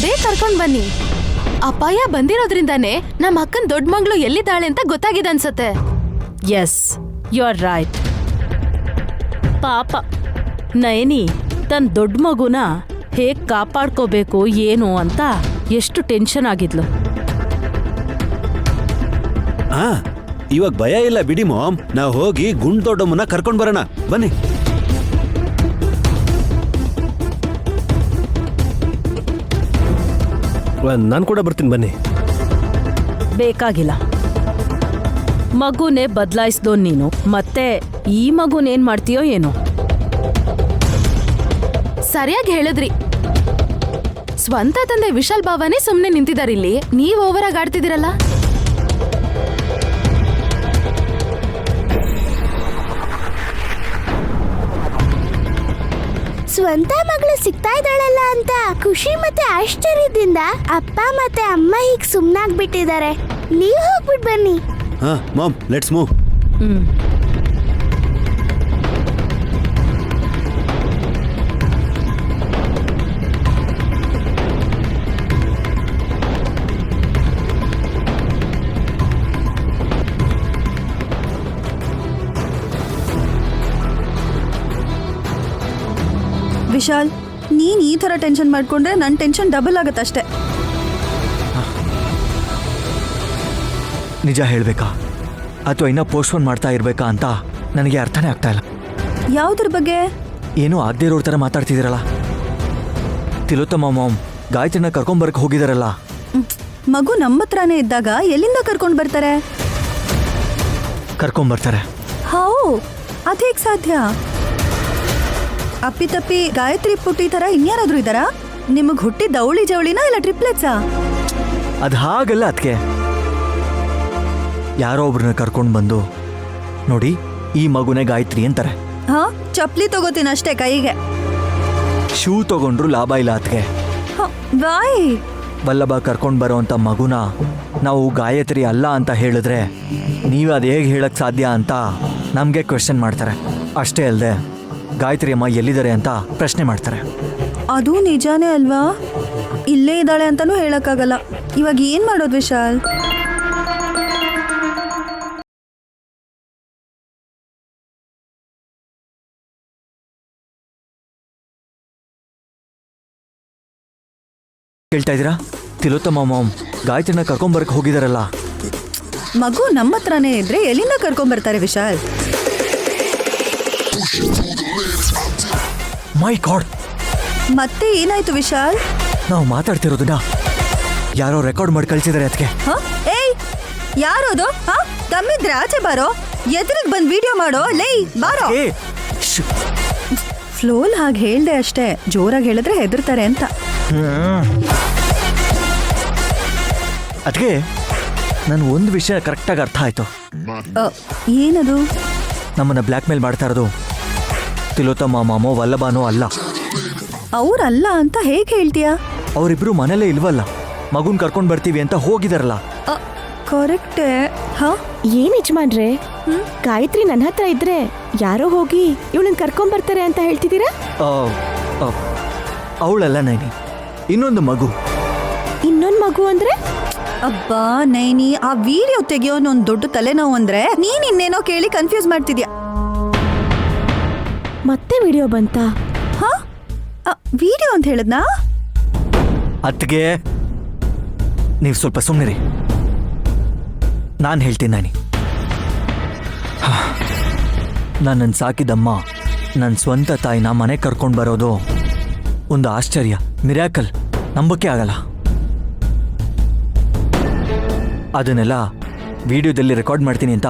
ಬೇಗ ಕರ್ಕೊಂಡ್ ಬನ್ನಿ. ಅಪಾಯ ಬಂದಿರೋದ್ರಿಂದಾನೇ ನಮ್ಮ ಅಕ್ಕನ್ ದೊಡ್ಡ ಮಗಳು ಎಲ್ಲಿದ್ದಾಳೆ ಅಂತ ಗೊತ್ತಾಗಿದೆ ಅನ್ಸತ್ತೆ. Yes, you are right. ಪಾಪ ನಯನಿ ತನ್ನ ದೊಡ್ಡ ಮಗುನ ಹೇಗ್ ಕಾಪಾಡ್ಕೋಬೇಕು ಏನು ಅಂತ ಎಷ್ಟು ಟೆನ್ಷನ್ ಆಗಿದ್ಲು. ಇವಾಗ ಭಯ ಇಲ್ಲ ಬಿಡಿ ಮಾಮ್, ನಾವು ಹೋಗಿ ಗುಂಡ್ ದೊಡ್ಡಮ್ಮನ ಕರ್ಕೊಂಡ್ ಬರೋಣ ಬನ್ನಿ. ನಾನು ಕೂಡ ಬರ್ತೀನಿ ಬನ್ನಿ. ಬೇಕಾಗಿಲ್ಲ. ಮಗುನೇ ಬದಲಾಯಿಸ್ದೋ ನೀನು, ಮತ್ತೆ ಈ ಮಗುನೇನ್ ಮಾಡ್ತೀಯೋ ಏನೋ. ಸರಿಯಾಗಿ ಹೇಳಿದ್ರಿ. ಸ್ವಂತ ತಂದೆ ವಿಶಾಲ್ ಬಾವನೇ ಸುಮ್ನೆ ನಿಂತಿದಾರಿಲ್ಲಿ, ನೀವ್ ಓವರ್ ಆಗಿ ಆಡ್ತಿದಿರಲ್ಲ. ಸ್ವಂತ ಮಗಳು ಸಿಗ್ತಾ ಇದ್ದಾಳಲ್ಲ ಅಂತ ಖುಷಿ ಮತ್ತೆ ಆಶ್ಚರ್ಯದಿಂದ ಅಪ್ಪ ಮತ್ತೆ ಅಮ್ಮ ಹೀಗ್ ಸುಮ್ನಾಗ್ಬಿಟ್ಟಿದ್ದಾರೆ. ನೀವ್ ಹೋಗ್ಬಿಟ್ ಬನ್ನಿ. Ma'am, let's move. ವಿಶಾಲ್, ನೀನ್ ಈ ತರ ಟೆನ್ಷನ್ ಮಾಡ್ಕೊಂಡ್ರೆ ನನ್ನ ಟೆನ್ಷನ್ ಡಬಲ್ ಆಗತ್ತಷ್ಟೇ. ನಿಜ ಹೇಳಬೇಕಾ ಅಥವಾ ಇನ್ನೂ ಪೋಸ್ಟ್ಪೋನ್ ಮಾಡ್ತಾ ಇರಬೇಕಾ ಅಂತ ನನಗೆ ಅರ್ಥನೇ ಆಗ್ತಾ ಇಲ್ಲ. ಯಾವುದ್ರ ಬಗ್ಗೆ? ಏನೂ ಆಗದೆ ಇರೋ ಥರ ಮಾತಾಡ್ತಿದ್ದೀರಲ್ಲ. ತಿಲೋತ್ತಮ ಮಾಮ್ ಗಾಯತ್ರಿನ ಕರ್ಕೊಂಬರಕ್ಕೆ ಹೋಗಿದಾರಲ್ಲ. ಮಗು ನಮ್ಮ ಹತ್ರನೇ ಇದ್ದಾಗ ಎಲ್ಲಿಂದ ಕರ್ಕೊಂಡು ಬರ್ತಾರೆ? ಕರ್ಕೊಂಬರ್ತಾರೆ. ಹೌ, ಅದೇಗ್ ಸಾಧ್ಯ? ಅಪ್ಪಿತಪ್ಪಿ ಗಾಯತ್ರಿ ಪುಟ್ಟಿ ತರ ಇನ್ಯಾರಾದ್ರೂ ಇದ್ದಾರಾ? ನಿಮಗ್ ಹುಟ್ಟಿದ ಅವಳಿ ಜವಳಿನ ಇಲ್ಲ ಟ್ರಿಪ್ಲೆಟ್ಸಾ? ಅದು ಹಾಗಲ್ಲ ಅದಕ್ಕೆ. ಯಾರೋ ಒಬ್ರನ್ನ ಕರ್ಕೊಂಡು ಬಂದು ನೋಡಿ ಈ ಮಗುನೇ ಗಾಯತ್ರಿ ಅಂತಾರೆ. ಹಾ, ಚಪ್ಲಿ ತಗೋತೀನಿ ಅಷ್ಟೇ ಕೈಗೆ. ಶೂ ತಗೊಂಡ್ರು ಲಾಭ ಇಲ್ಲ ಅದಕ್ಕೆ. ಬಾಯ್. ವಲ್ಲಭ ಕರ್ಕೊಂಡು ಬರೋ ಅಂಥ ಮಗುನ ನಾವು ಗಾಯತ್ರಿ ಅಲ್ಲ ಅಂತ ಹೇಳಿದ್ರೆ ನೀವು ಅದು ಹೇಗೆ ಹೇಳಕ್ಕೆ ಸಾಧ್ಯ ಅಂತ ನಮಗೆ ಕ್ವೆಶ್ಚನ್ ಮಾಡ್ತಾರೆ. ಅಷ್ಟೇ ಅಲ್ಲದೆ ಗಾಯತ್ರಿ ಅಮ್ಮ ಎಲ್ಲಿದ್ದಾರೆ ಅಂತ ಪ್ರಶ್ನೆ ಮಾಡ್ತಾರೆ. ಅದು ನಿಜಾನೇ ಅಲ್ವಾ? ಇಲ್ಲೇ ಇದ್ದಾಳೆ ಅಂತಾನೂ ಹೇಳಕ್ಕಾಗಲ್ಲ. ಇವಾಗ ಏನ್ ಮಾಡೋದು ವಿಶಾಲ್? ಕೇಳ್ತಾ ಇದ್ದೀರಾ? ತಿಲೋತ್ತಮ ಮಾಮ್ ಗಾಯತ್ರಿನ ಕರ್ಕೊಂಬರಕ್ಕೆ ಹೋಗಿದಾರಲ್ಲ. ಮಗು ನಮ್ಮ ಹತ್ರನೇ ಇದ್ರೆ ಎಲ್ಲಿಂದ ಕರ್ಕೊಂಬರ್ತಾರೆ ವಿಶಾಲ್? ಮೈ ಗಾಡ್, ಮತ್ತೆ ಏನಾಯ್ತು ವಿಶಾಲ್? ನಾವು ಮಾತಾಡ್ತಿರೋದನ್ನ ಯಾರೋ ರೆಕಾರ್ಡ್ ಮಾಡಿ ಕಳಿಸಿದ್ದಾರೆ ಅದಕ್ಕೆ. ಏಯ್, ಯಾರೋದು? ತಮ್ಮಿದ್ರೆ ಆಚೆ ಬಾರೋ, ಎದುರಿಗೆ ಬಂದು ವಿಡಿಯೋ ಮಾಡೋ. ಲೇ ಬಾರೋ. ಫ್ಲೋಲ್ ಹಾಗೆ ಹೇಳ್ದೆ ಅಷ್ಟೇ, ಜೋರಾಗಿ ಹೇಳಿದ್ರೆ ಹೆದರ್ತಾರೆ ಅಂತ. ಅದಕ್ಕೆ ನಾನು ಒಂದು ವಿಷಯ ಕರೆಕ್ಟಾಗಿ ಅರ್ಥ ಆಯ್ತು. ಏನದು? ನಮ್ಮನ್ನ ಬ್ಲ್ಯಾಕ್ ಮೇಲ್ ಮಾಡ್ತಾ ಇರೋದು ತಿಲೋತ್ತಮ ಮಾಮೋ ವಲ್ಲಭನೋ ಅಲ್ಲ. ಅವ್ರಲ್ಲ ಅಂತ ಹೇಗೆ ಹೇಳ್ತೀಯಾ? ಅವರಿಬ್ರು ಮನೇಲೇ ಇಲ್ವಲ್ಲ, ಮಗುನ್ ಕರ್ಕೊಂಡ್ ಬರ್ತೀವಿ ಅಂತ ಹೋಗಿದಾರಲ್ಲ. ಕರೆಕ್ಟೇ. ಏನ್ ಯಜಮಾನ್ರೆ, ಗಾಯತ್ರಿ ನನ್ನ ಹತ್ರ ಇದ್ರೆ ಯಾರೋ ಹೋಗಿ ಇವಳನ್ನ ಕರ್ಕೊಂಡ್ ಬರ್ತಾರೆ ಅಂತ ಹೇಳ್ತಿದ್ದೀರಾ? ಅವಳಲ್ಲ ನೈನಿ, ಇನ್ನೊಂದು ಮಗು. ಇನ್ನೊಂದ್ ಮಗು ಅಂದ್ರೆ? ಅಬ್ಬಾ ನೈನಿ, ಆ ವಿಡಿಯೋ ತೆಗಿಯೋನ್ ಒಂದ್ ದೊಡ್ಡ ತಲೆನೋವು ಅಂದ್ರೆ ನೀನ್ ಇನ್ನೇನೋ ಕೇಳಿ ಕನ್ಫ್ಯೂಸ್ ಮಾಡ್ತಿದ್ಯಾ. ಮತ್ತೆ ವಿಡಿಯೋ ಬಂತಾ? ವಿಡಿಯೋ ಅಂತ ಹೇಳದ್ನಾ? ಅತ್ಗೆ ನೀವು ಸ್ವಲ್ಪ ಸುಮ್ಮನಿರಿ, ನಾನು ಹೇಳ್ತೀನಿ. ನನ್ನನ್ನು ಸಾಕಿದಮ್ಮ ನನ್ನ ಸ್ವಂತ ತಾಯಿನ ಮನೆ ಕರ್ಕೊಂಡು ಬರೋದು ಒಂದು ಆಶ್ಚರ್ಯ, ಮಿರಾಕಲ್, ನಂಬಕ್ಕೆ ಆಗಲ್ಲ. ಅದನ್ನೆಲ್ಲ ವಿಡಿಯೋದಲ್ಲಿ ರೆಕಾರ್ಡ್ ಮಾಡ್ತೀನಿ ಅಂತ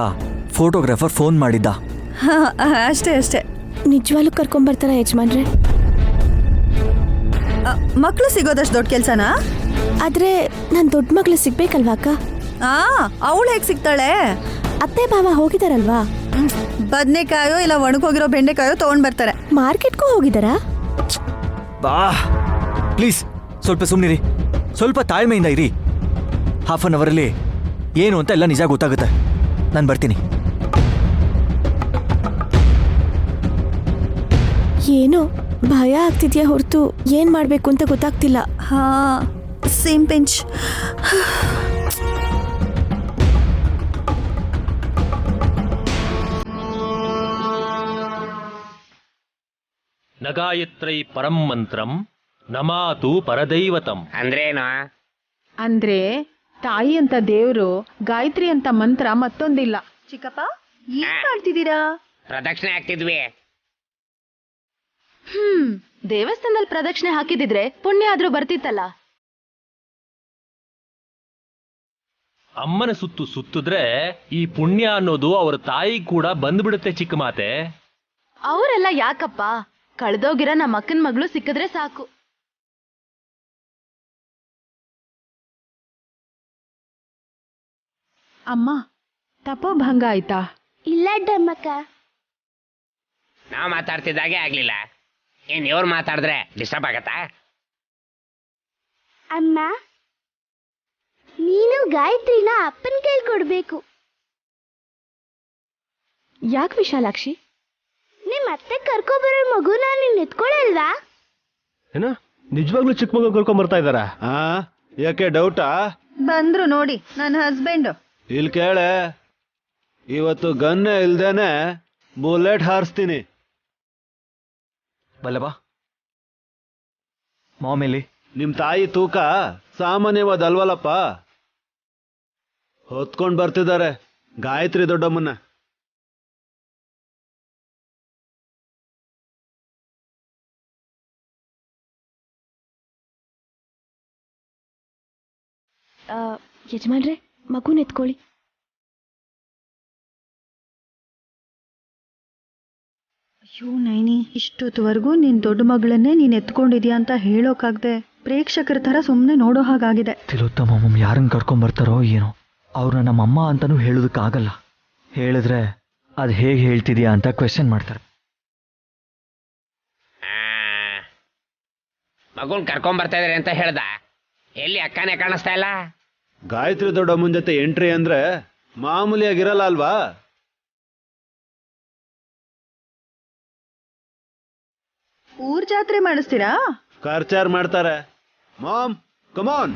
ಫೋಟೋಗ್ರಾಫರ್ ಫೋನ್ ಮಾಡಿದ್ದ. ಅಷ್ಟೇ ಅಷ್ಟೇ. ನಿಜವಾಗ್ಲೂ ಕರ್ಕೊಂಡ್ಬರ್ತಾರ ಯಜಮಾನ್ರೆ? ಮಕ್ಳು ಸಿಗೋದಷ್ಟು ದೊಡ್ಡ ಕೆಲ್ಸನಾ? ಆದ್ರೆ ನನ್ ದೊಡ್ಡ ಮಗಳು ಸಿಗ್ಬೇಕಲ್ವಾ ಅಕ್ಕ? ಅವಳು ಹೇಗೆ ಸಿಗ್ತಾಳೆ? ಅತ್ತೆ ಭಾವ ಹೋಗಿದಾರಲ್ವಾ? ಬದ್ನೆಕಾಯೋ ಇಲ್ಲ ಒಣಗೋಗಿರೋ ಬೆಂಡೆಕಾಯೋ ತಗೊಂಡ್ ಬರ್ತಾರೆ. ಮಾರ್ಕೆಟ್ಗೂ ಹೋಗಿದಾರಾ? ಬಾ ಪ್ಲೀಸ್ ಸ್ವಲ್ಪ ಸುಮ್ಮನಿರಿ, ಸ್ವಲ್ಪ ತಾಳ್ಮೆಯಿಂದ ಇರಿ. ಹಾಫ್ ಅನ್ ಅವರಲ್ಲಿ ಏನು ಅಂತ ಎಲ್ಲ ನಿಜ ಗೊತ್ತಾಗುತ್ತೆ. ನಾನು ಬರ್ತೀನಿ. ಏನೋ ಭಯ ಆಗ್ತಿದ್ಯಾ ಹೊರತು ಏನ್ ಮಾಡ್ಬೇಕು ಅಂತ ಗೊತ್ತಾಗ್ತಿಲ್ಲ. Same bench. ನಗಾಯತ್ರೈ ಪರಂ ಮಂತ್ರಂ ನಮಾತು ಪರದೈವತಂ. ಅಂದ್ರೇನು? ಅಂದ್ರೆ ತಾಯಿ ಅಂತ ದೇವ್ರು, ಗಾಯತ್ರಿ ಅಂತ ಮಂತ್ರ ಮತ್ತೊಂದಿಲ್ಲ. ಚಿಕ್ಕಪ್ಪ ಏನ್ ಮಾಡ್ತಿದ್ದೀರಾ? ಪ್ರದಕ್ಷಿಣೆ ಆಗ್ತಿದ್ವಿ. ದೇವಸ್ಥಾನದಲ್ಲಿ ಪ್ರದಕ್ಷಿಣೆ ಹಾಕಿದಿದ್ರೆ ಪುಣ್ಯ ಆದ್ರೂ ಬರ್ತಿತ್ತಲ್ಲ. ಅಮ್ಮನ ಸುತ್ತಿದ್ರೆ ಈ ಪುಣ್ಯ ಅನ್ನೋದು ಅವರ ತಾಯಿ ಕೂಡ ಬಂದ್ಬಿಡುತ್ತೆ ಚಿಕ್ಕ ಮಾತೆ. ಅವರೆಲ್ಲ ಯಾಕಪ್ಪ, ಕಳ್ದೋಗಿರೋ ನಮ್ಮ ಅಕ್ಕನ ಮಗಳು ಸಿಕ್ಕಿದ್ರೆ ಸಾಕು. ಅಮ್ಮ ತಪೋಭಂಗ ಆಯ್ತಾ? ಇಲ್ಲ ಡಮ್ಮಕ್ಕ. ನಾವು ಮಾತಾಡ್ತಿದ್ದಾಗೆ ಆಗ್ಲಿಲ್ಲ. ಏನ್ ಇವ್ರು ಮಾತಾಡಿದ್ರೆ ಡಿಸ್ಟರ್ಬ್ ಆಗತ್ತಾ? ಅಮ್ಮ, ನೀನು ಗಾಯತ್ರಿನ ಅಪ್ಪನ ಕೈಲಿ ಕೊಡ್ಬೇಕು. ಯಾಕೆ ವಿಶಾಲಾಕ್ಷಿ? ನಿಮ್ ಅತ್ತೆ ಕರ್ಕೊಬರೋ ಮಗುನ ನೀನ್ ಎತ್ಕೊಳಲ್ವಾ? ಏನ ನಿಜವಾಗ್ಲೂ ಚಿಕ್ಕ ಮಗು ಕರ್ಕೊಂಡ್ ಬರ್ತಾ ಇದಾರ? ಆ ಯಾಕೆ ಡೌಟಾ? ಬಂದ್ರು ನೋಡಿ ನನ್ನ ಹಸ್ಬೆಂಡ್. ಇಲ್ಲಿ ಕೇಳೆ, ಇವತ್ತು ಗನ್ನೆ ಇಲ್ದೇನೆ ಬುಲೆಟ್ ಹಾರಿಸ್ತೀನಿ. ಬಲ್ಲಬಾ ಮಾಮೇಲಿ ನಿಮ್ ತಾಯಿ ತೂಕ ಸಾಮಾನ್ಯವಾದಲ್ವಲ್ಲಪ್ಪ. ಹೊತ್ಕೊಂಡ್ ಬರ್ತಿದ್ದಾರೆ ಗಾಯತ್ರಿ ದೊಡ್ಡಮ್ಮನ್ನ. ಯಜಮಾನ್ರೆ, ಮಗುನ ಎತ್ಕೊಳ್ಳಿ. ಅಯ್ಯೋ ನೈನಿ, ಇಷ್ಟೊತ್ತವರೆಗೂ ನಿನ್ ದೊಡ್ಡ ಮಗಳನ್ನೇ ನೀನ್ ಎತ್ಕೊಂಡಿದ್ಯಾ ಅಂತ ಹೇಳೋಕಾಗ್ದೆ ಪ್ರೇಕ್ಷಕರ ತರ ಸುಮ್ಮನೆ ನೋಡೋ ಹಾಗಾಗಿದೆ. ತಿಲೋತ್ತಮ ಯಾರನ್ನ ಕರ್ಕೊಂಬರ್ತಾರೋ ಏನೋ, ಅವ್ರನ್ನ ನಮ್ಮಮ್ಮ ಅಂತನೂ ಹೇಳೋದಕ್ಕಾಗಲ್ಲ. ಹೇಳಿದ್ರೆ ಅದು ಹೇಗೆ ಹೇಳ್ತಿದ್ಯಾ ಅಂತ ಕ್ವೆಶ್ಚನ್ ಮಾಡ್ತಾರೆ. ಮಗುನ್ ಕರ್ಕೊಂಡ್ ಬರ್ತಾ ಇದಾರೆ ಅಂತ ಹೇಳ್ದ. ಎಲ್ಲಿ ಅಕ್ಕನೇ ಕಾಣಿಸ್ತಾ ಇಲ್ಲ. ಗಾಯತ್ರಿ ದೊಡ್ಡಮ್ಮನ ಜೊತೆ ಎಂಟ್ರಿ ಅಂದ್ರೆ ಮಾಮೂಲಿಯಾಗಿರಲ್ಲ ಅಲ್ವಾ? ಊರ್ ಜಾತ್ರೆ ಮಾಡಿಸ್ತೀರಾ? ಖರ್ಚಾರ್ ಮಾಡ್ತಾರೆ. ಮಾಮ್ ಕಮಾನ್.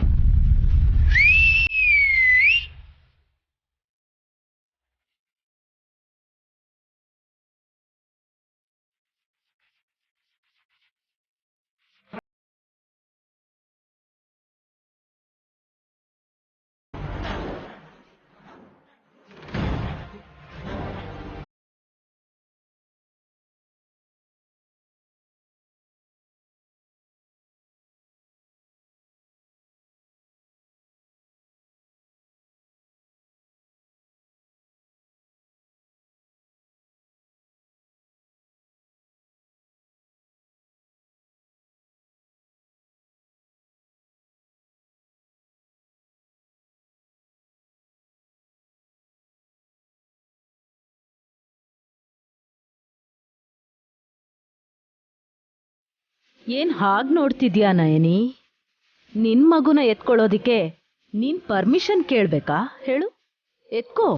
ಏನ್ ಹಾಗ್ ನೋಡ್ತಿದ್ಯಾ ನಯನಿ? ನಿನ್ ಮಗುನ ಎತ್ಕೊಳ್ಳೋದಿಕ್ಕೆ ನೀನ್ ಪರ್ಮಿಷನ್ ಕೇಳ್ಬೇಕಾ? ಹೇಳು, ಎತ್ಕೋ.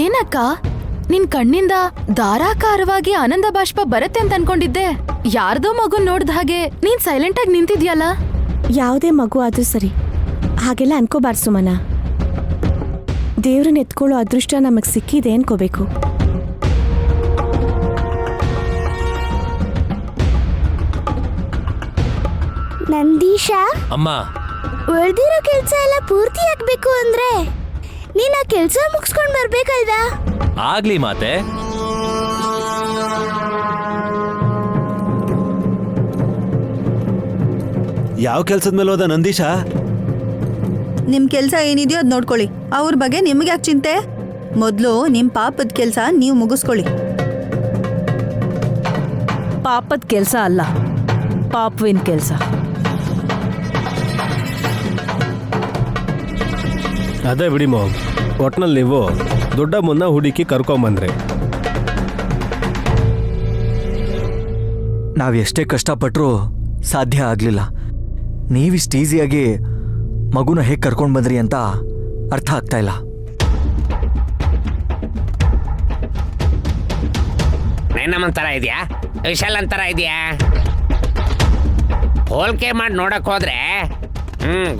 ಏನಕ್ಕ, ನಿನ್ ಕಣ್ಣಿಂದ ಧಾರಾಕಾರವಾಗಿ ಆನಂದ ಬಾಷ್ಪ ಬರುತ್ತೆ ಅಂತ ಅನ್ಕೊಂಡಿದ್ದೆ. ಯಾರ್ದೋ ಮಗುನ್ ನೋಡ್ದ ಹಾಗೆ ನೀನ್ ಸೈಲೆಂಟ್ ಆಗಿ ನಿಂತಿದ್ಯಲ್ಲ. ಯಾವುದೇ ಮಗು ಆದ್ರೂ ಸರಿ ಹಾಗೆಲ್ಲ ಅನ್ಕೋಬಾರ್ದು ಸುಮನ. ದೇವ್ರನ್ನ ಎತ್ಕೊಳ್ಳೋ ಅದೃಷ್ಟ ನಮಗ್ ಸಿಕ್ಕಿದೆ ಅನ್ಕೋಬೇಕು. ನಂದೀಶ, ಅಮ್ಮ, ಉಳ್ದಿರೋ ಕೆಲ್ಸ ಎಲ್ಲ ಪೂರ್ತಿ ಆಗ್ಬೇಕು ಅಂದ್ರೆ ನೀನ್ ಆ ಕೆಲ್ಸ ಮುಗಿಸ್ಕೊಂಡ್ ಬರ್ಬೇಕಲ್ವಾ? ಆಗ್ಲಿ ಮಾತೆ. ಯಾವ ಕೆಲ್ಸದ ಮೇಲೆ ಹೋದ ನಂದೀಶ? ನಿಮ್ ಕೆಲ್ಸ ಏನಿದೆಯೋ ಅದ್ ನೋಡ್ಕೊಳ್ಳಿ. ಅವ್ರ ಬಗ್ಗೆ ನಿಮ್ಗೆ ಯಾಕೆ ಚಿಂತೆ? ಮೊದ್ಲು ನಿಮ್ ಪಾಪದ ಕೆಲ್ಸ ನೀವು ಮುಗಿಸ್ಕೊಳ್ಳಿ. ಪಾಪದ ಕೆಲ್ಸ ಅಲ್ಲ, ಪಾಪವಿನ ಕೆಲ್ಸ. ಅದೇ ಬಿಡಿ ಮಾಮ್, ಒಟ್ನಲ್ಲಿ ನೀವು ದೊಡ್ಡಮ್ಮನ್ನ ಹುಡುಕಿ ಕರ್ಕೊಂಬಂದ್ರಿ. ನಾವು ಎಷ್ಟೇ ಕಷ್ಟಪಟ್ಟರೂ ಸಾಧ್ಯ ಆಗಲಿಲ್ಲ. ನೀವಿಷ್ಟು ಈಸಿಯಾಗಿ ಮಗುನ ಹೇಗೆ ಕರ್ಕೊಂಡು ಬಂದ್ರಿ ಅಂತ ಅರ್ಥ ಆಗ್ತಾ ಇಲ್ಲ. ನೈನಮ್ಮಂತರ ಇದೆಯಾ, ವಿಶಾಲ್ ಅಂತರ ಇದೆಯಾ? ಹೋಲಿಕೆ ಮಾಡಿ ನೋಡಕ್ ಹೋದ್ರೆ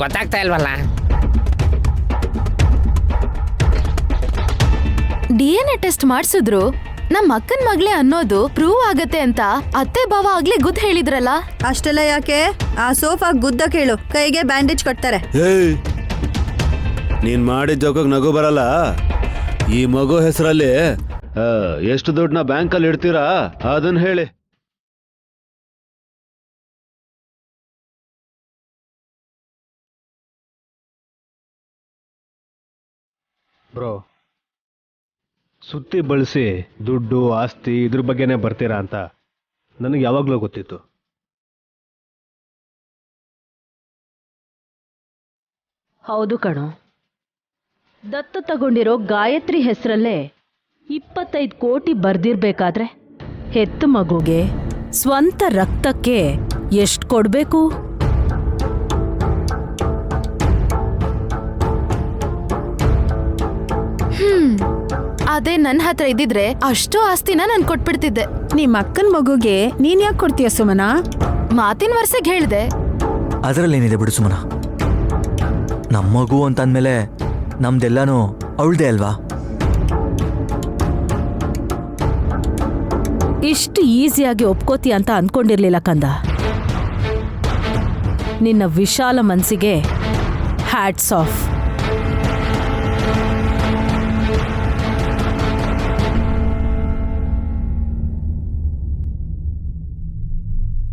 ಗೊತ್ತಾಗ್ತಾ ಇಲ್ವಲ್ಲ. DNA ಟೆಸ್ಟ್ ಮಾಡ್ಸಿದ್ರು ನಮ್ ಅಕ್ಕನ್ ಮಗ್ಳೆ ಅನ್ನೋದು ಪ್ರೂವ್ ಆಗತ್ತೆ ಅಂತ ಅತ್ತೆ ಬಾವ ಆಗ್ಲೇ ಗುದ್ ಹೇಳಿದ್ರಲ್ಲ. ಅಷ್ಟೆಲ್ಲ ಯಾಕೆ? ಆ ಸೋಫಾ ಗುದ್ದ ಕೇಳು, ಕೈಗೆ ಬ್ಯಾಂಡೇಜ್ ಕಟ್ತಾರೆ. ಏಯ್, ನೀನ್ ಮಾಡಿದ ಜೋಕಾಗ ನಗು ಬರಲ್ಲ. ಈ ಮಗು ಹೆಸರಲ್ಲಿ ಎಷ್ಟು ದುಡ್ಡನ್ನ ಬ್ಯಾಂಕಲ್ಲಿ ಇಡ್ತೀರಾ ಅದನ್ನ ಹೇಳಿ. ಬ್ರೋ, ಸುತ್ತಿ ಬಳಸಿ ದುಡ್ಡು ಆಸ್ತಿ ಇದ್ರ ಬಗ್ಗೆನೇ ಬರ್ತೀರಾ ಅಂತ ನನಗೆ ಯಾವಾಗಲೂ ಗೊತ್ತಿತ್ತು. ಹೌದು ಕಣೋ, ದತ್ತು ತಗೊಂಡಿರೋ ಗಾಯತ್ರಿ ಹೆಸರಲ್ಲೇ 25 ಕೋಟಿ ಬರ್ದಿರ್ಬೇಕಾದ್ರೆ ಹೆತ್ತು ಮಗುಗೆ ಸ್ವಂತ ರಕ್ತಕ್ಕೆ ಎಷ್ಟು ಕೊಡ್ಬೇಕು? ಅದೇ ನನ್ನ ಹತ್ರ ಇದ್ದಿದ್ರೆ ಅಷ್ಟು ಆಸ್ತಿನ ನಾನು ಕೊಟ್ಬಿಡ್ತಿದ್ದೆ. ನಿಮ್ಮ ಅಕ್ಕನ ಮಗುಗೆ ನೀನ್ ಯಾಕೆ ಕೊಡ್ತೀಯ ಸುಮನಾ? ಮಾತಿನ ವರ್ಷಕ್ಕೆ ಹೇಳ್ದೆ. ಅದರಲ್ಲೇನಿದೆ ಬಿಡು ಸುಮನ. ನಮ್ಮ ಮಗು ಅಂತಂದ್ಮೇಲೆ ನಮ್ದೆಲ್ಲಾನು ಅವಳ್ದೇ ಅಲ್ವಾ? ಇಷ್ಟು ಈಸಿಯಾಗಿ ಒಪ್ಕೋತಿ ಅಂತ ಅನ್ಕೊಂಡಿರ್ಲಿಲ್ಲ ಕಂದ. ನಿನ್ನ ವಿಶಾಲ ಮನ್ಸಿಗೆ ಹ್ಯಾಟ್ಸ್ ಆಫ್.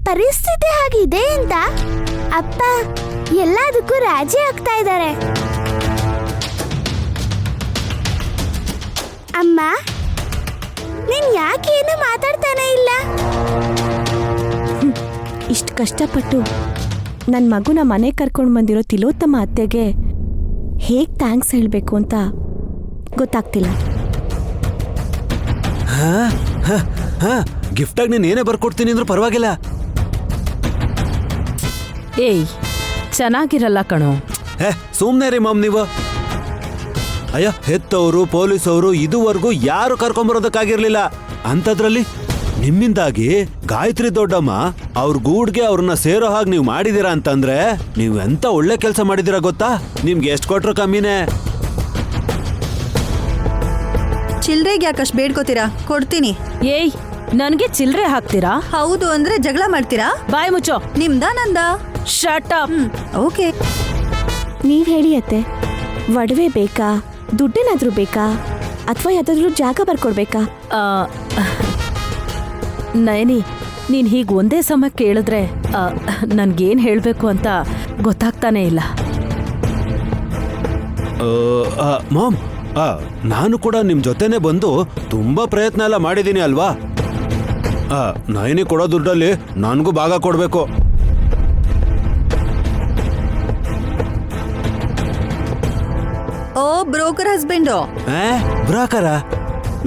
ಪರಿಸ್ಥಿತಿ ಹಾಗಿದೆ ಅಂತ ಅಪ್ಪ ಎಲ್ಲದಕ್ಕೂ ರಾಜಿ ಆಗ್ತಾ ಇದ್ದಾರೆ. ಅಮ್ಮ, ನೀನ್ ಯಾಕೆ ಏನು ಮಾತಾಡ್ತಾನೆ ಇಲ್ಲ? ಇಷ್ಟು ಕಷ್ಟಪಟ್ಟು ನನ್ನ ಮಗುನ ಮನೆ ಕರ್ಕೊಂಡು ಬಂದಿರೋ ತಿಲೋತ್ತಮ ಅತ್ತೆಗೆ ಹೇಗೆ ಥ್ಯಾಂಕ್ಸ್ ಹೇಳಬೇಕು ಅಂತ ಗೊತ್ತಾಗ್ತಿಲ್ಲ. ಗಿಫ್ಟಾಗಿ ನೀನು ಏನೇ ಬರ್ಕೊಡ್ತೀನಿ ಅಂದ್ರೂ ಪರವಾಗಿಲ್ಲ. ಏಯ್, ಚೆನ್ನಾಗಿರಲ್ಲ ಕಣೋ. ಸುಮ್ನೆ ರೀ ಮಾಮ್ ನೀವು. ಅಯ್ಯ, ಹೆತ್ತವರು ಪೊಲೀಸವರು ಇದುವರೆಗೂ ಯಾರು ಕರ್ಕೊಂಬರೋದಕ್ಕಾಗಿರ್ಲಿಲ್ಲ. ಅಂಥದ್ರಲ್ಲಿ ನಿಮ್ಮಿಂದಾಗಿ ಗಾಯತ್ರಿ ದೊಡ್ಡಮ್ಮ ಅವ್ರ ಗೂಡ್ಗೆ ಅವ್ರನ್ನ ಸೇರೋ ಹಾಗೆ ನೀವು ಮಾಡಿದೀರಾ ಅಂತಂದ್ರೆ ನೀವು ಎಂತ ಒಳ್ಳೆ ಕೆಲಸ ಮಾಡಿದೀರಾ ಗೊತ್ತಾ? ನಿಮ್ಗೆ ಎಷ್ಟು ಕೊಟ್ರು ಕಮ್ಮಿನೇ. ಚಿಲ್ರೆಗೆ ಯಾಕಷ್ಟು ಬೇಡ್ಕೋತೀರಾ? ಕೊಡ್ತೀನಿ. ಏಯ್, ನನಗೆ ಚಿಲ್ರೆ ಹಾಕ್ತೀರಾ? ಹೌದು ಅಂದ್ರೆ ಜಗಳ ಮಾಡ್ತೀರಾ? ಬಾಯ್ ಮುಚ್ಚೋ. ನಿಮ್ದ ನಂದ? Shut up. ಓಕೆ. ನೀವ್ ಹೇಳಿ ಅತ್ತೆ, ಒಡವೆ ಬೇಕಾ, ದುಡ್ಡೇನಾದ್ರೂ ಬೇಕಾ, ಅಥವಾ ಯಾವ್ದಾದ್ರೂ ಜಾಗ ಬರ್ಕೊಡ್ಬೇಕಾ? ನಯನಿ, ನೀನ್ ಹೀಗೆ ಒಂದೇ ಸಮ ಕೇಳಿದ್ರೆ ನನ್ಗೇನ್ ಹೇಳ್ಬೇಕು ಅಂತ ಗೊತ್ತಾಗ್ತಾನೆ ಇಲ್ಲ. ಮಾಮ್, ನಾನು ಕೂಡ ನಿಮ್ ಜೊತೆನೆ ಬಂದು ತುಂಬಾ ಪ್ರಯತ್ನ ಎಲ್ಲ ಮಾಡಿದೀನಿ ಅಲ್ವಾ? ನಯನಿ ಕೊಡೋ ದುಡ್ಡಲ್ಲಿ ನನಗೂ ಭಾಗ ಕೊಡ್ಬೇಕು. ಓ, ಬ್ರೋಕರ್ ಹಸ್ಬೆಂಡು? ಬ್ರೋಕರ?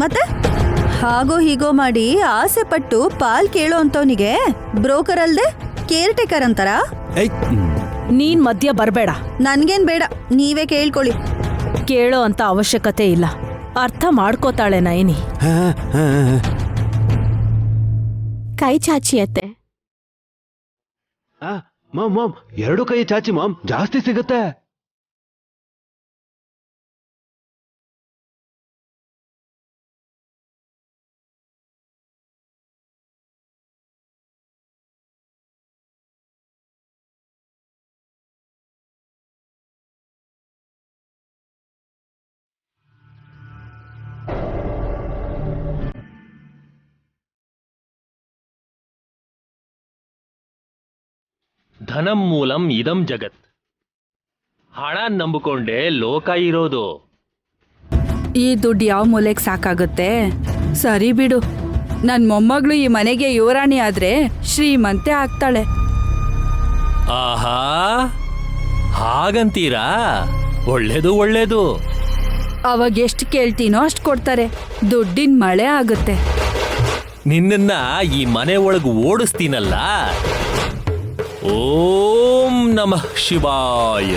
ಮತ್ತೆ ಹಾಗೋ ಹೀಗೋ ಮಾಡಿ ಆಸೆ ಪಟ್ಟು ಪಾಲ್ ಕೇಳೋ ಅಂತವನಿಗೆ ಬ್ರೋಕರ್ ಅಲ್ದೆ ಕೇರ್ ಟೇಕರ್ ಅಂತಾರ? ನೀನ್ ಮಧ್ಯ ಬರ್ಬೇಡ. ನನ್ಗೇನ್ ಬೇಡ, ನೀವೇ ಕೇಳ್ಕೊಳ್ಳಿ. ಕೇಳೋ ಅಂತ ಅವಶ್ಯಕತೆ ಇಲ್ಲ. ಅರ್ಥ ಮಾಡ್ಕೋತಾಳೆ ನಯನಿ. ಕೈ ಚಾಚಿ ಅತ್ತೆ. ಮಾಮ್ ಮಾಮ್, 2 ಕೈ ಚಾಚಿ ಮಾಮ್, ಜಾಸ್ತಿ ಸಿಗುತ್ತೆ. ಧನಂ ಮೂಲಂ ಇದಂ ಜಗತ್. ಹಣ ನಂಬಿಕೊಂಡೇ ಲೋಕ ಇರೋದು. ಈ ದುಡ್ಡು ಯಾವ ಮೂಲೆಗೆ ಸಾಕಾಗುತ್ತೆ? ಸರಿ ಬಿಡು, ನನ್ನ ಮೊಮ್ಮಗಳು ಈ ಮನೆಗೆ ಯುವರಾಣಿ ಆದ್ರೆ ಶ್ರೀಮಂತೆ ಆಗ್ತಾಳೆ. ಆಹಾ, ಹಾಗಂತೀರಾ? ಒಳ್ಳೇದು ಒಳ್ಳೇದು. ಅವಾಗ ಎಷ್ಟು ಕೇಳ್ತೀನೋ ಅಷ್ಟು ಕೊಡ್ತಾರೆ. ದುಡ್ಡಿನ ಮಳೆ ಆಗುತ್ತೆ. ನಿನ್ನನ್ನ ಈ ಮನೆ ಒಳಗೆ ಓಡಿಸ್ತೀನಲ್ಲ. ಓಂ ನಮಃ ಶಿವಾಯ.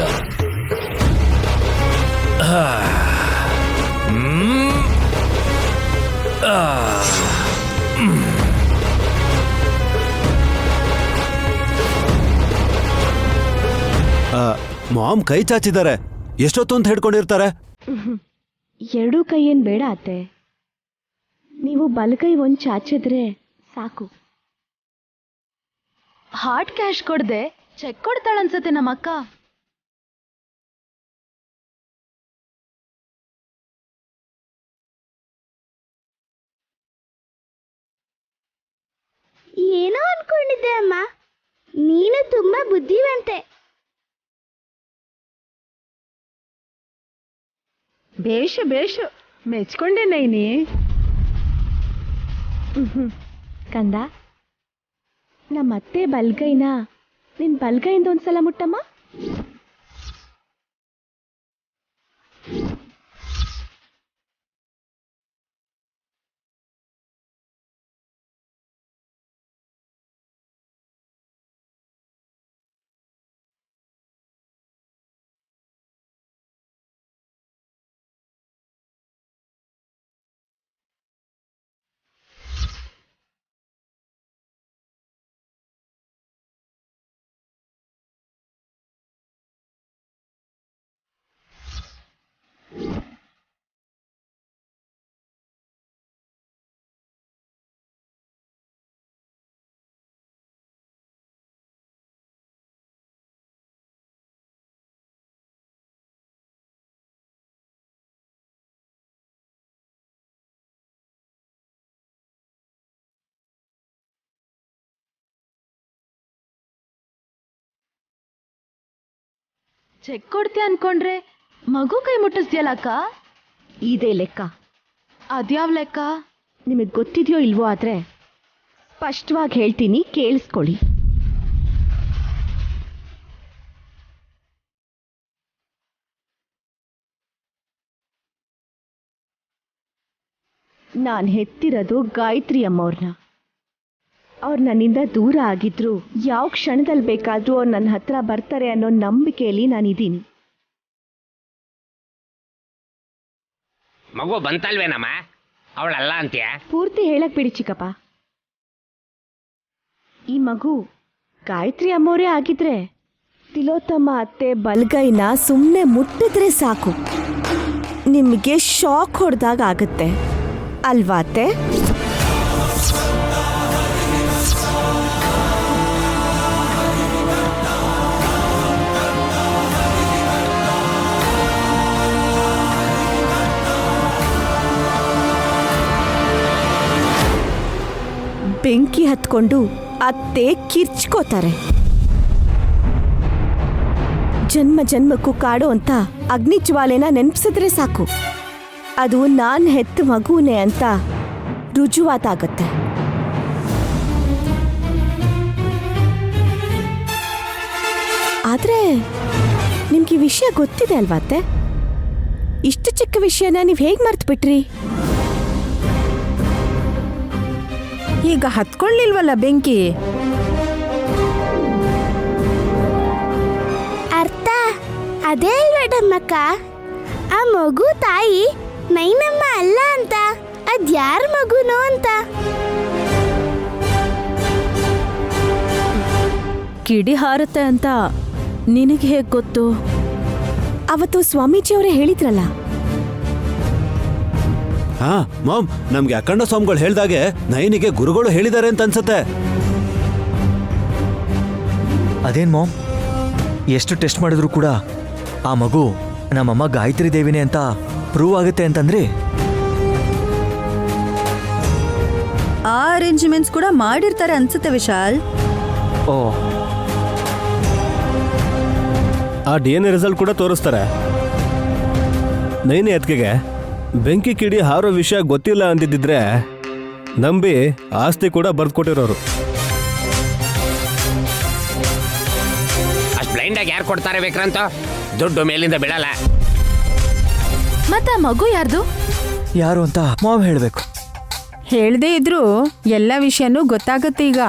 ಮಾಮ್ ಕೈ ಚಾಚಿದ್ದಾರೆ. ಎಷ್ಟೊತ್ತು ಅಂತ ಹಿಡ್ಕೊಂಡಿರ್ತಾರೆ? ಎರಡೂ ಕೈ ಏನ್ ಬೇಡ ಅತ್ತೆ, ನೀವು ಬಲಗೈ ಒಂದ್ ಚಾಚಿದ್ರೆ ಸಾಕು. ಹಾರ್ಟ್ ಕ್ಯಾಶ್ ಕೊಡ್ದೆ ಚೆಕ್ ಕೊಡ್ತಾಳನ್ಸತ್ತೆ ನಮ್ಮಕ್ಕ. ಏನೋ ಅನ್ಕೊಂಡಿದ್ದೆ ಅಮ್ಮ, ನೀನು ತುಂಬಾ ಬುದ್ಧಿವಂತೆ. ಬೇಷು ಮೆಚ್ಕೊಂಡೆ ನೈನಿ. ಕಂದ, ನಮ್ಮತ್ತೆ ಬಲ್ಗೈನ ನಿನ್ ಬಲ್ಗೈಯಿಂದ ಒಂದ್ಸಲ ಮುಟ್ಟಮ್ಮ. ಚೆಕ್ ಕೊಡ್ತೀಯ ಅನ್ಕೊಂಡ್ರೆ ಮಗು ಕೈ ಮುಟ್ಟಿಸ್ದ್ಯಲ್ಲ ಅಕ್ಕ. ಇದೇ ಲೆಕ್ಕ. ಅದ್ಯಾವ್ ಲೆಕ್ಕ? ನಿಮಗೆ ಗೊತ್ತಿದೆಯೋ ಇಲ್ವೋ, ಆದ್ರೆ ಸ್ಪಷ್ಟವಾಗಿ ಹೇಳ್ತೀನಿ, ಕೇಳಿಸ್ಕೊಳ್ಳಿ. ನಾನು ಹೆತ್ತಿರೋದು ಗಾಯತ್ರಿ ಅಮ್ಮವ್ರನ್ನ. ಅವ್ರು ನನ್ನಿಂದ ದೂರ ಆಗಿದ್ರು ಯಾವ ಕ್ಷಣದಲ್ಲಿ ಬೇಕಾದ್ರೂ ಅವ್ರು ನನ್ನ ಹತ್ರ ಬರ್ತಾರೆ ಅನ್ನೋ ನಂಬಿಕೆಯಲ್ಲಿ ನಾನಿದ್ದೀನಿ. ಮಗು ಬಂತಲ್ವೇನಮ್ಮ, ಅವಳಲ್ಲ ಅಂತೀಯ? ಪೂರ್ತಿ ಹೇಳಕ್ ಬಿಡಿ ಚಿಕ್ಕಪ್ಪ. ಈ ಮಗು ಗಾಯತ್ರಿ ಅಮ್ಮೋರೇ ಆಗಿದ್ರೆ ತಿಲೋತ್ತಮ ಅತ್ತೆ ಬಲ್ಗೈನ ಸುಮ್ಮನೆ ಮುಟ್ಟಿದ್ರೆ ಸಾಕು, ನಿಮಗೆ ಶಾಕ್ ಹೊಡೆದಾಗ ಆಗುತ್ತೆ ಅಲ್ವಾ ಅತ್ತೆ? ಬೆಂಕಿ ಹತ್ಕೊಂಡು ಅತ್ತೆ ಕಿರ್ಚ್ಕೋತಾರೆ. ಜನ್ಮ ಜನ್ಮಕ್ಕೂ ಕಾಡೋ ಅಂತ ಅಗ್ನಿಜ್ವಾಲೆನ ನೆನಪಿಸಿದ್ರೆ ಸಾಕು, ಅದು ನಾನ್ ಹೆತ್ತ ಮಗುನೇ ಅಂತ ರುಜುವಾತಾಗತ್ತೆ. ಆದ್ರೆ ನಿಮ್ಗೆ ಈ ವಿಷಯ ಗೊತ್ತಿದೆ ಅಲ್ವಾ ಅತ್ತೆ? ಇಷ್ಟು ಚಿಕ್ಕ ವಿಷಯನ ನೀವು ಹೇಗೆ ಮರ್ತು ಬಿಟ್ರಿ? ಈಗ ಹತ್ಕೊಳ್ಳಿಲ್ವಲ್ಲ ಬೆಂಕಿ? ಅರ್ಥ ಅದೇ ಅಲ್ವಾ ಡಮ್ಮಕ್ಕ, ಆ ಮಗು ತಾಯಿ ನೈನಮ್ಮ ಅಲ್ಲ ಅಂತ, ಅದ್ಯಾರ ಮಗುನೋ ಅಂತ. ಕಿಡಿ ಹಾರುತ್ತೆ ಅಂತ ನಿನಗೆ ಹೇಗೆ ಗೊತ್ತು? ಅವತ್ತು ಸ್ವಾಮೀಜಿಯವರೇ ಹೇಳಿದ್ರಲ್ಲ. ಹಾ ಮಾಮ್, ನಮ್ಗೆ ಅಖಂಡ ಸ್ವಾಮಿಗಳು ಹೇಳ್ದಾಗೆ ನೈನಿಗೆ ಗುರುಗಳು ಹೇಳಿದ್ದಾರೆ ಅಂತ ಅನ್ಸುತ್ತೆ. ಅದೇನ್ ಮಾಮ್, ಎಷ್ಟು ಟೆಸ್ಟ್ ಮಾಡಿದ್ರು ಕೂಡ ಆ ಮಗು ನಮ್ಮಮ್ಮ ಗಾಯತ್ರಿ ದೇವಿನೇ ಅಂತ ಪ್ರೂವ್ ಆಗುತ್ತೆ ಅಂತಂದ್ರಿ? ಆ ಅರೇಂಜ್ಮೆಂಟ್ಸ್ ಕೂಡ ಮಾಡಿರ್ತಾರೆ ಅನ್ಸುತ್ತೆ ವಿಶಾಲ್. ಓ, ಆ DNA ರಿಸಲ್ಟ್ ಕೂಡ ತೋರಿಸ್ತಾರೆ. ನೈನಿ ಅತ್ತಿಗೆಗೆ ಬೆಂಕಿ ಕಿಡಿ ಹಾರೋ ವಿಷಯ ಗೊತ್ತಿಲ್ಲ ಅಂದಿದ್ದಿದ್ರೆ ನಂಬಿ ಆಸ್ತಿ ಕೂಡ ಬರ್ದ್ಕೊಟ್ಟಿರೋರು. ಅಷ್ಟು ಬ್ಲೈಂಡ್ ಆಗಿ ಯಾರು ಕೊಡ್ತಾರೆ ಬೇಕ್ರಂತ? ದುಡ್ಡು ಮೇಲಿಂದ ಬಿಡಲ್ಲ. ಮತ್ತ ಮಗು ಯಾರ್ದು? ಯಾರು ಅಂತ ಮಾವ್ ಹೇಳ್ಬೇಕು. ಹೇಳ್ದೇ ಇದ್ರೂ ಎಲ್ಲ ವಿಷಯನೂ ಗೊತ್ತಾಗುತ್ತೆ ಈಗ.